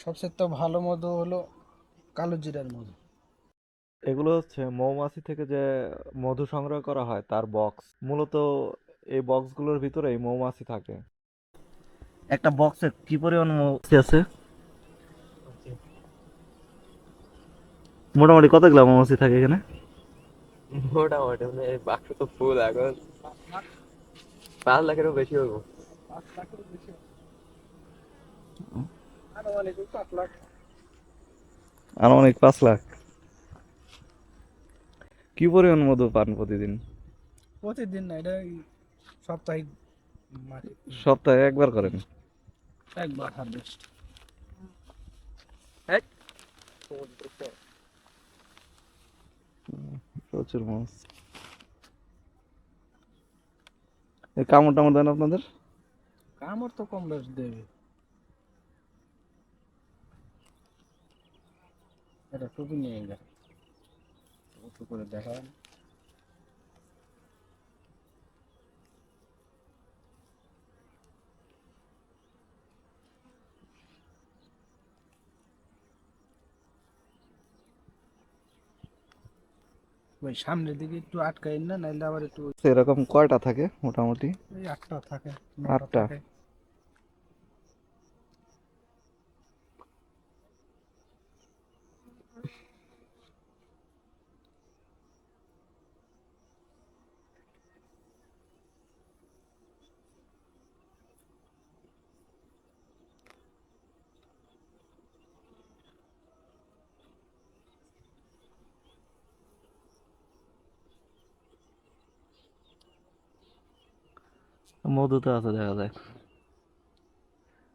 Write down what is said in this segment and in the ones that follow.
সবচেয়ে তো ভালো মধু হলো কালো জিরার মধু। এগুলো হচ্ছে মৌমাছি থেকে যে মধু সংগ্রহ করা হয় তার বক্স। মূলত এই বক্সগুলোর ভিতরে এই মৌমাছি থাকে। একটা বক্সে কি পরিমাণ মৌমাছি আছে? মোটামুটি কতগুলো মৌমাছি থাকে এখানে? মোটামুটি মানে এই বাক্স তো ফুল এখন 5 লাখেরও বেশি হইব। 5 লাখের বেশি, আনুমানিক 5 লাখ। আনুমানিক 5 লাখ। কি পরিমাণ মধু পান প্রতিদিন? প্রতিদিন না, এটা এই সাপ্তাহিক মাসে সপ্তাহে একবার করেন? একবার হারভেস্ট। হ্যাঁ, প্রচুর মাছ। এই কামড় টামড় দেন আপনাদের? কামড় তো কম বেশ দেবে। এটা টুপি নিয়ে গেছে, উঁচু করে দেখা হয় না। ওই সামনের দিকে একটু আটকাই না, নাইলে আবার একটু এরকম কয়টা থাকে মোটামুটি? ওই 8টা থাকে, 9টা 8টা। থাকে। মধু তো আছে দেখা যায়।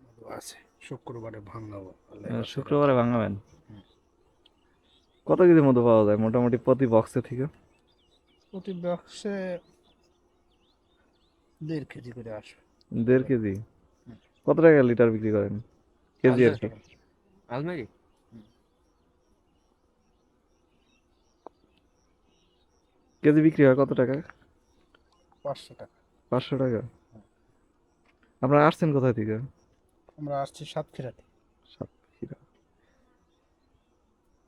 মধু আছে, শুক্রবারে ভাঙাবো আল্লাহ বাসে রাখে। শুক্রবারে ভাঙাবেন? কত কেজি মধু পাওয়া যায় মোটামুটি প্রতি বক্সে থেকে? প্রতি বক্সে 1.5 কেজি করে আসবে। 1.5 কেজি? কত টাকা লিটার বিক্রি করেন? কেজি আর 500 কি? টাকা আলমারি কেজি বিক্রি হয় কত টাকা? 500 টাকা। 500 টাকা? আপনারা আসছেন কোথায় থেকে? আমরা আসছি সাতক্ষীরাতে। সাতক্ষীরা।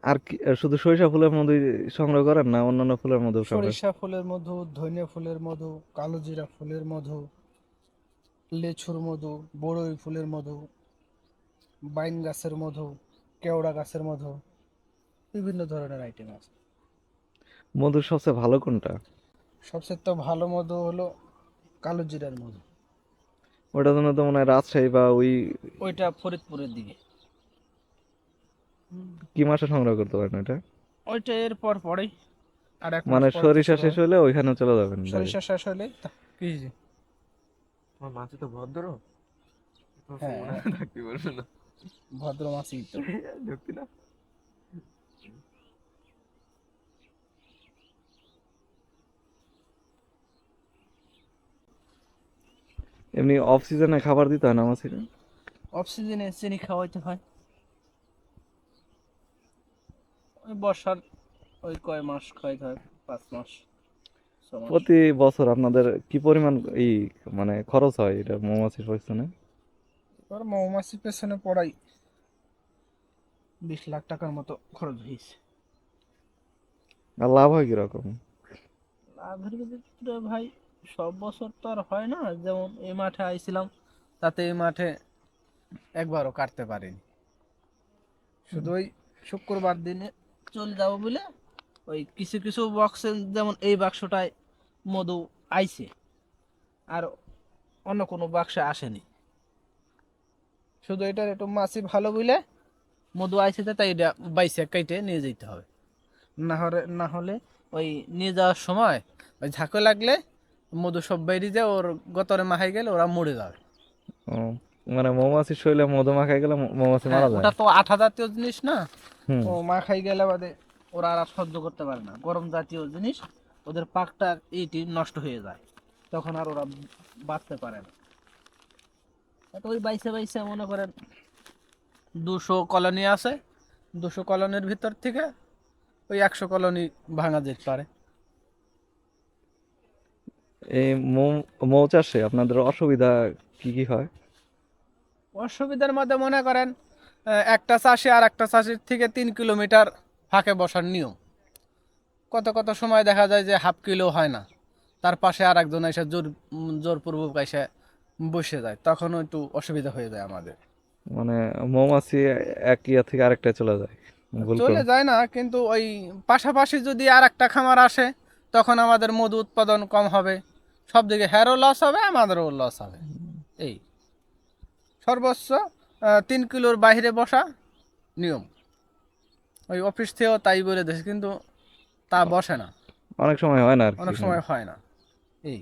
আর কি শুধু সরিষা ফুলের মধুই সংগ্রহ করেন না অন্যান্য ফুলের মধু সংগ্রহ? সরিষা ফুলের মধু, ধনিয়া ফুলের মধু, কালো জিরা ফুলের মধু, লেচুর মধু, বড়ই ফুলের মধু, বাইন গাছের মধু, কেওড়া গাছের মধু, বিভিন্ন ধরনের আইটেম আছে। মধুর সবচেয়ে ভালো কোনটা? সবচেয়ে তো ভালো মধু হলো কালো জিরার মধু। ওটার জন্য তো মনে হয় রাজশাহী বা ওই ওইটা ফরিদপুরের দিকে। কি মাসে সংগ্রহ করতে পারেন এটা? ওইটা এর পর পরেই, আর 1 মাস মানে পর থেকে সরিষা শুরু শেষ হয়। হলে ওইখানে চলে যাবেন সরিষা ডাইরেক্ট? শেষ হলে কি যে, তোমার মাছ তো ভদ্র, তো হ্যাঁ, মনে থাকতে পারবে না। ভদ্র মাছই তো। ঢুকতি না। এমনি অফ সিজনে খাবার দিতে হয় না মাছিকে? অফ সিজনে চিনি খাওয়াইতে হয়। ওই বর্ষার ওই কয় মাস খাওয়াইতে হয়, 5 মাস 6 মাস। প্রতি বছর আপনাদের কি পরিমাণ এই মানে খরচ হয় এটা মৌমাছির পিছনে? এবার মৌমাছির পেছনে পড়াই 20 লাখ টাকার মতো খরচ হয়েছে। আর লাভ হয় কিরকম? লাভের ভিতরে ভাই সব বছর তো আর হয় না। যেমন এই মাঠে আইছিলাম, তাতে এই মাঠে একবারও কাটতে পারিনি। শুধু ওই শুক্রবার দিনে চলে যাবো বলে ওই কিছু কিছু বক্সে, যেমন এই বাক্সটায় মধু আইছে, আর অন্য কোনো বাক্সে আসেনি। শুধু এটার একটু মাছি ভালো বুঝলে মধু আইছে, তাই এটা বাইসে কেটে নিয়ে যেতে হবে। না হলে ওই নিয়ে যাওয়ার সময় ওই ঝাঁকে লাগলে মধু সব বেরিয়ে যায়, ওর গতরে মাখাই গেলে ওরা মরে যাবে। ও, মানে মৌমাছির শরীরে মধু মাখায় গেলে মৌমাছি হ্যাঁ, মারা যায়? ওটা তো আঠা জাতীয় জিনিস না। হুম। ও মাখাই গেলে বাদে ওরা আর সহ্য করতে পারে না, গরম জাতীয় জিনিস। ওদের পাকটা এইটি নষ্ট হয়ে যায়, তখন আর ওরা বাঁচতে পারে না। তো ওই বাইসে বাইসে মনে করেন 200 কলোনি আছে, 200 কলোনির ভিতর থেকে ওই 100 কলোনি ভাঙা যেতে পারে। এই মৌ মৌ চাষে আপনাদের অসুবিধা কি কি হয়? অসুবিধার মধ্যে মনে করেন একটা চাষি আর একটা চাষির থেকে 3 কিলোমিটার ফাঁকে বসার নিয়ম। কত কত সময় দেখা যায় যে হাফ কিলো হয় না, তার পাশে আর একজন এসে জোরপূর্বক এসে বসে যায়, তখন একটু অসুবিধা হয়ে যায় আমাদের। মানে মৌমাছি এক ইয়া থেকে আরেকটায় চলে যায়, ভুল চলে করে। যায় না, কিন্তু ওই পাশাপাশি যদি আর একটা খামার আসে তখন আমাদের মধু উৎপাদন কম হবে, সব দিকে হ্যারও লস হবে, আমাদেরও লস হবে। এই সর্বোচ্চ 3 কিলোর বাইরে বসা নিয়ম। ওই অফিস থেকেও তাই বলে দিয়েছে, কিন্তু তা বসে না, অনেক সময় হয় না আর কি। অনেক সময় হয় না। এই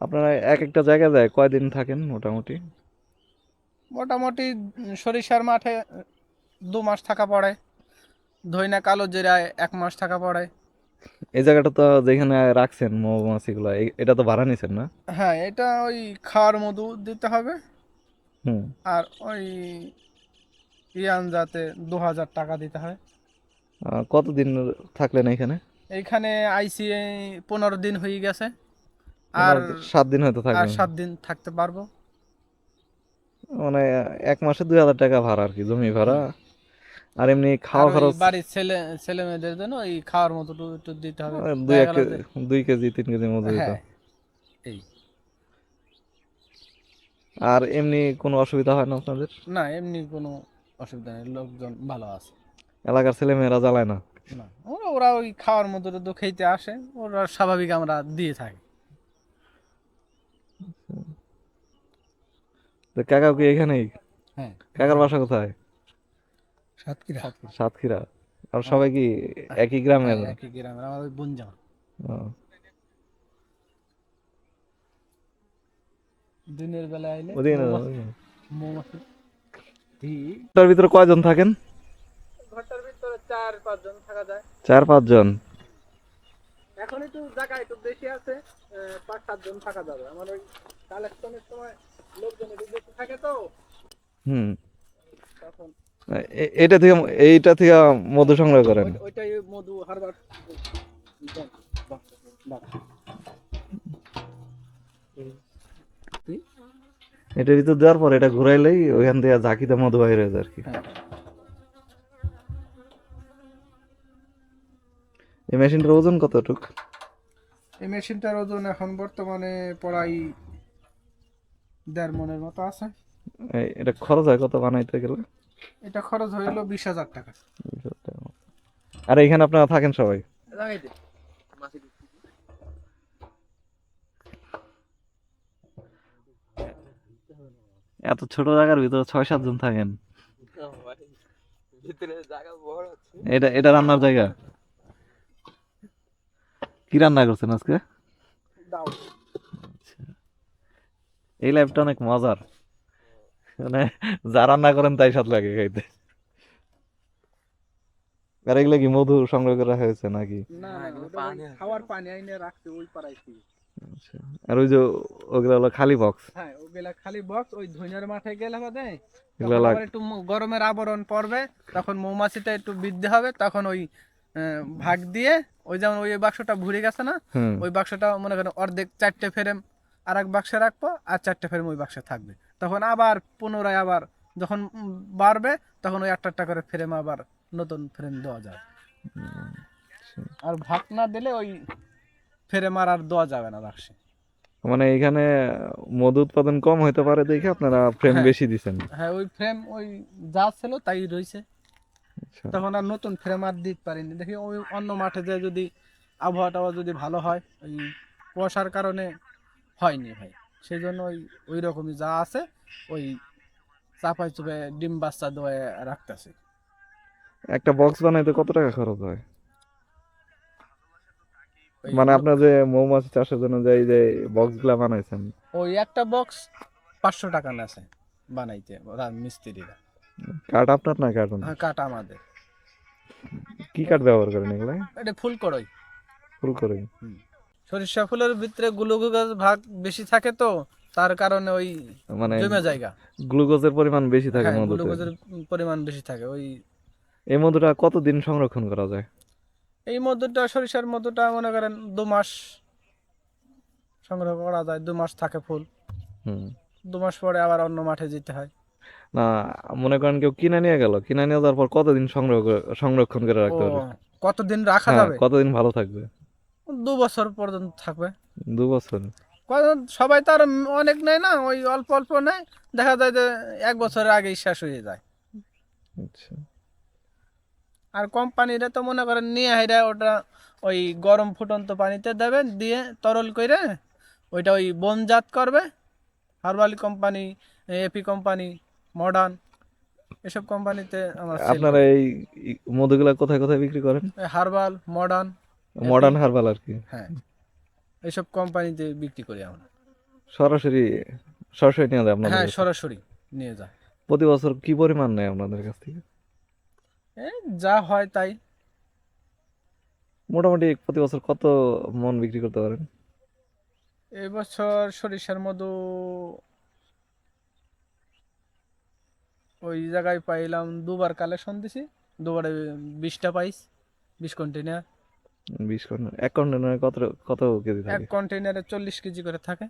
আপনারা এক একটা জায়গায় যায় কয়দিন থাকেন মোটামুটি? মোটামুটি সরিষার মাঠে 2 মাস থাকা পড়ে, ধইনা কালো জিরায় 1 মাস থাকা পড়ে। এই জায়গাটা তো যেখানে রাখছেন মৌমাছিগুলো, এটা তো ভাড়া নিছেন না? হ্যাঁ, এটা ওই খাওয়ার মধু দিতে হবে, হুম। আর ওই ইয়ান যাতে 2,000 টাকা দিতে হয়। কতদিন থাকলেন এখানে? এইখানে আইসি 15 দিন হয়ে গেছে, আর 7 দিন হয়তো আর থাকবেন। 7 দিন থাকতে পারবো। মানে এক মাসে 2,000 টাকা ভাড়া আর কি, জমি ভাড়া। হুম। আর এমনি আর খাওয়া ওই খরচ বাড়ির ছেলে মেয়েদের জন্য ওই খাওয়ার মতো একটু দিতে হবে, দুই দেখা এক গেল যে। 2 কেজি 3 কেজি মতো দিত। হ্যাঁ, এই আর এমনি কোনো অসুবিধা হয় না আপনাদের? না, এমনি কোনো অসুবিধা নেই, লোকজন ভালো আছে। এলাকার ছেলে মেয়েরা জ্বালায় না? না, ওরা ওরা ওই খাওয়ার মতো তো খেতে আসে, ওরা স্বাভাবিক আমরা দিয়ে থাকি। তো কাকাও কি এখানেই? হ্যাঁ, কাকার বাসা কোথায়? সাতক্ষীরা। সাতক্ষীরা। আর সবাই কি একই গ্রামের? হ্যাঁ, একই গ্রামের, আমার ওই বোনজান। ও, দিনের বেলা আইলে ওদিকে না, মৌমাছি ওদিকে না। মৌমাছি ঠিক। তার ভিতরে কয়জন থাকেন? ঘরটার ভিতরে 4-5 জন থাকা যায়। 4-5 জন। এখন একটু জায়গা একটু বেশি আছে, 5-7 জন থাকা যাবে। আমার ওই কালেকশনের সময় লোকজন একটু বেশি থাকে তো, হুম। তখন এটা থেকে, এইটা থেকে মধু সংগ্রহ করেন? ওইটাই মধু হারবার। এটার ভিতর দেওয়ার পর এটা ঘুরাইলেই ওইখান থেকে ঝাঁকিতে মধু বাইরে হয়ে যায় আর কি। এই মেশিনটার ওজন কতটুক? এই মেশিনটার ওজন এখন বর্তমানে প্রায় 1.5 মনের মতো আছে। এটা খরচ হয় কত বানাইতে গেলে? এটা খরচ হইলো 20,000 টাকা। আর এইখানে আপনারা থাকেন সবাই? এত ছোট জায়গার ভিতরে 6-7 জন থাকেন? ভিতরে জায়গা বড় আছে। এটা এটা রান্নার জায়গা? কি রান্না করছেন আজকে? দাও। এই লাইফটা অনেক মজার, মানে যা রান্না করেন তাই স্বাদ লাগে খাইতে। আর এগুলো কি মধু সংগ্রহ করা হয়েছে নাকি? না, না, না, এগুলো ওটা ওই পানি আছে। খাওয়ার পানি আইনে রাখছে ওই পাড়ায় থেকে। আচ্ছা। আর ওই যে ওগুলো হলো খালি বক্স? হ্যাঁ, ওগুলা খালি বক্স। ওই ধইনার মাঠে গেলে হবে, এগুলো তখন আবার একটু গরমের আবরণ পড়বে, তখন মৌমাছিটা একটু বৃদ্ধি হবে, তখন ওই ভাগ দিয়ে, ওই যেমন ওই বাক্সটা ভরে গেছে না, হুম। ওই বাক্সটা মনে করেন অর্ধেক 4টে ফ্রেম আর এক বাক্সে রাখবো, আর 4টে ফ্রেম ওই বাক্সে থাকবে। তখন আবার পুনরায় আবার যখন বাড়বে, তখন ওই একটা করে ফ্রেম আবার নতুন ফ্রেম দেওয়া যায়। আর ভাগ না দিলে ওই ফ্রেম আর দেওয়া যাবে না বাক্সে। মানে এখানে মধু উৎপাদন কম হইতে পারে দেখে আপনারা ফ্রেম হ্যাঁ, বেশি দিছেন? হ্যাঁ, ওই ফ্রেম ওই যা ছিল তাই রয়েছে, আচ্ছা। তখন আর নতুন ফ্রেম আর দিতে পারিনি। দেখি ওই অন্য মাঠে যে যদি আবহাওয়াটা যদি ভালো হয়, ওই কুয়াশার কারণে হয়নি ভাই, সেই জন্য ওই ওই রকমই যা আছে ওই চাপাই চুপে ডিম বাচ্চা দিয়ে রাখতেছে। একটা বক্স বানাইতে কত টাকা খরচ হয়? ওই মানে আপনার যে মৌমাছি চাষের জন্য যে এই যে বক্স গুলা বানাইছেন, ওই একটা বক্স 500 টাকা নেছে বানাইতে ওরা মিস্ত্রিরা। কাঠ আপনার না কাঠ? হ্যাঁ, কাঠ আমাদের। কি কাঠ ব্যবহার করেন এগুলা? এটা ফুল করই। ফুল করে? সরিষা ফুলের ভিতরে গ্লুকোজ ভাগ বেশি থাকে তো, তার কারণে ওই মানে জমে জায়গা। গ্লুকোজের পরিমাণ বেশি থাকে হ্যাঁ, মধুতে? গ্লুকোজের পরিমাণ বেশি থাকে ওই। এই মধুটা কতদিন সংরক্ষণ করা যায়? এই মধুটা, সরিষার মধুটা মনে করেন 2 মাস সংগ্রহ করা যায়, 2 মাস থাকে ফুল। হুম। 2 মাস পরে আবার অন্য মাঠে যেতে হয়। না, মনে করেন কেউ কিনে নিয়ে গেল, কিনে নিয়ে যাওয়ার পর কতদিন সংরক্ষণ করে ও, রাখতে পারবে? কতদিন রাখা হ্যাঁ, যাবে? কতদিন ভালো থাকবে? 2 বছর পর্যন্ত থাকবে। 2 বছর? সবাই তো আর অনেক নেয় না, ওই অল্প অল্প নেয়, দেখা যায় যে 1 বছরের আগেই শেষ হয়ে যায়। আচ্ছা। আর কোম্পানিরা তো মনে করেন নিয়ে হাইরা ওটা ওই গরম ফুটন্ত পানিতে দেবে, দিয়ে তরল করে ওইটা ওই বনজাত করবে। Herbal company, AP company, modern, এসব কোম্পানিতে আমার সেল আপনারা করি। এই মধুগুলা কোথায় কোথায় বিক্রি করেন? হার্বাল, মডার্ন, এপি, মডার্ন হার্বাল আর কি? হ্যাঁ, এইসব কোম্পানিতে বিক্রি করি আমরা। সরাসরি সরাসরি নিয়ে যায় আপনাদের হ্যাঁ, কাছে? সরাসরি নিয়ে যায়। প্রতি বছর কি পরিমাণ নেয় আপনাদের কাছ থেকে? এই যা হয় তাই। মোটামুটি প্রতি বছর কত মন বিক্রি করতে পারেন? এই বছর সরিষার মধু ওই জায়গায় পাইলাম, 2বার কালেকশন দিছি, 2বারে 20টা পাইস, 20 কন্টেনার। 20 কন্টেনার? এক কন্টেনারে কত কত কেজি এক থাকে? কন্টেনারে 40 কেজি করে থাকে।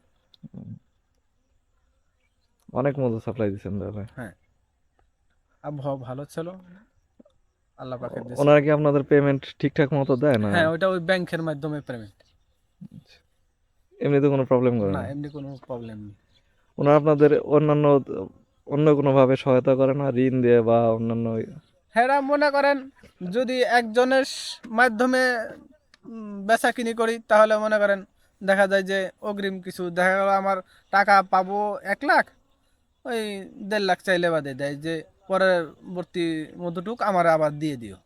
অনেক মধু সাপ্লাই দিচ্ছেন তাহলে। হ্যাঁ, আবহাওয়া ভালো ছিল, আল্লাহ পাকের দিছে। ওনারা কি আপনাদের পেমেন্ট ঠিকঠাক মতো দেয় না? হ্যাঁ, ওইটা ওই ব্যাংকের মাধ্যমে পেমেন্ট। এমনিতে কোনো প্রবলেম করে না, না? এমনি কোনো প্রবলেম নেই। ওনারা আপনাদের অন্যান্য অন্য কোনো ভাবে সহায়তা করে না, ঋণ দিয়ে বা অন্যান্য? হ্যাঁ, মনে করেন যদি একজনের মাধ্যমে বেচা কিনি করি, তাহলে মনে করেন দেখা যায় যে অগ্রিম কিছু, দেখা গেল আমার টাকা পাবো 1 লাখ, ওই 1.5 লাখ চাইলে বাদে দেয় যে পরবর্তী মধুটুক আমার আবার দিয়ে দিও,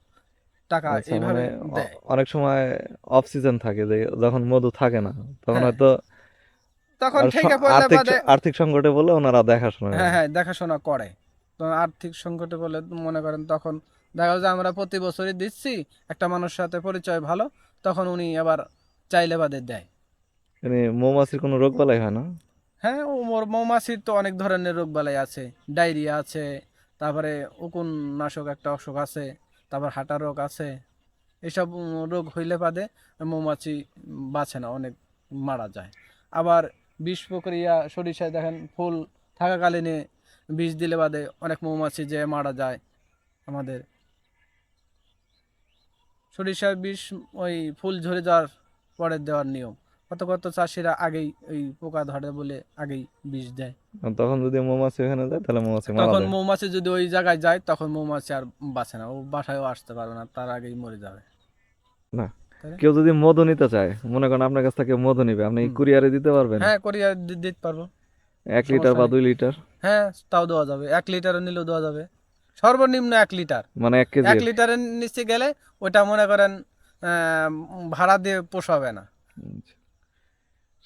টাকা আচ্ছা, মানে এইভাবে দেয়। অনেক সময় অফ সিজন থাকে যে যখন মধু থাকে না, তখন হ্যাঁ, হয়তো তখন আর থেকে পড়লে আর্থিক বাদে। আর্থিক সংকটে বলে ওনারা দেখাশোনা হ্যাঁ করে। হ্যাঁ, দেখাশোনা করে। তো আর্থিক সংকটে বলে মনে করেন তখন দেখা যায় আমরা প্রতি বছরই দিচ্ছি, একটা মানুষের সাথে পরিচয় ভালো, তখন উনি আবার চাইলে বাদে দেয়। মানে মৌমাছির কোনো রোগ বালাই হয় না? হ্যাঁ, ও মৌমাছির তো অনেক ধরনের রোগ বালাই আছে, ডায়রিয়া আছে, তারপরে উকুন নাশক একটা অসুখ আছে, তারপর হাঁটা রোগ আছে। এসব রোগ হইলে বাদে মৌমাছি বাঁচে না, অনেক মারা যায়। আবার বিষ প্রক্রিয়া সরিষায় দেখেন ফুল থাকাকালীনে বিষ দিলে বাদে অনেক মৌমাছি যে মারা যায় আমাদের। সরিষার বিষ ওই ফুল ঝরে যাওয়ার পরে দেওয়ার নিয়ম। কত কত চাষিরা আগেই ওই পোকা ধরে বলে আগেই বিষ দেয়। আর তখন যদি মৌমাছি ওখানে যায় তাহলে মৌমাছি মারা তখন যায়? মৌমাছি যদি ওই জায়গায় যায়, তখন মৌমাছি আর বাঁচে না, ও বাসায়ও আসতে পারবে না, তার আগেই মরে যাবে। না, তাই না? কেউ যদি মধু নিতে চায়, মনে করেন আপনার কাছ থেকে মধু নিবে, আপনি হুম। কুরিয়ারে দিতে পারবেন? হ্যাঁ, কোরিয়া দিতে পারবো, 1 লিটার সমস্যা বা নেই। 2 লিটার? হ্যাঁ, তাও দেওয়া যাবে, 1 লিটারও নিলেও দেওয়া যাবে, সর্বনিম্ন 1 লিটার। মানে 1 কেজি? 1 লিটারের নিচে গেলে ওটা মনে করেন ভাড়া দিয়ে পোষাবে না। আচ্ছা।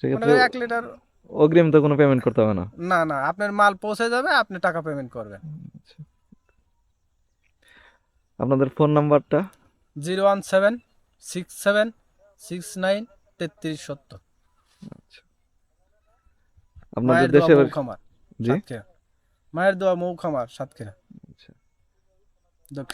মনে সেক্ষেত্রে করেন 1 লিটার। অগ্রিম তো কোনো পেমেন্ট করতে হবে না? না না, আপনার মাল পৌঁছে যাবে, আপনি টাকা পেমেন্ট করবেন। আচ্ছা। আপনাদের ফোন নাম্বারটা? 01767693370। আচ্ছা। আপনাদের মায়ের দোয়া দেশের? মৌখামার, জি। সাতক্ষীরা। মায়ের দোয়া মৌখামার, সাতক্ষীরা, আচ্ছা। দক্ষিণ।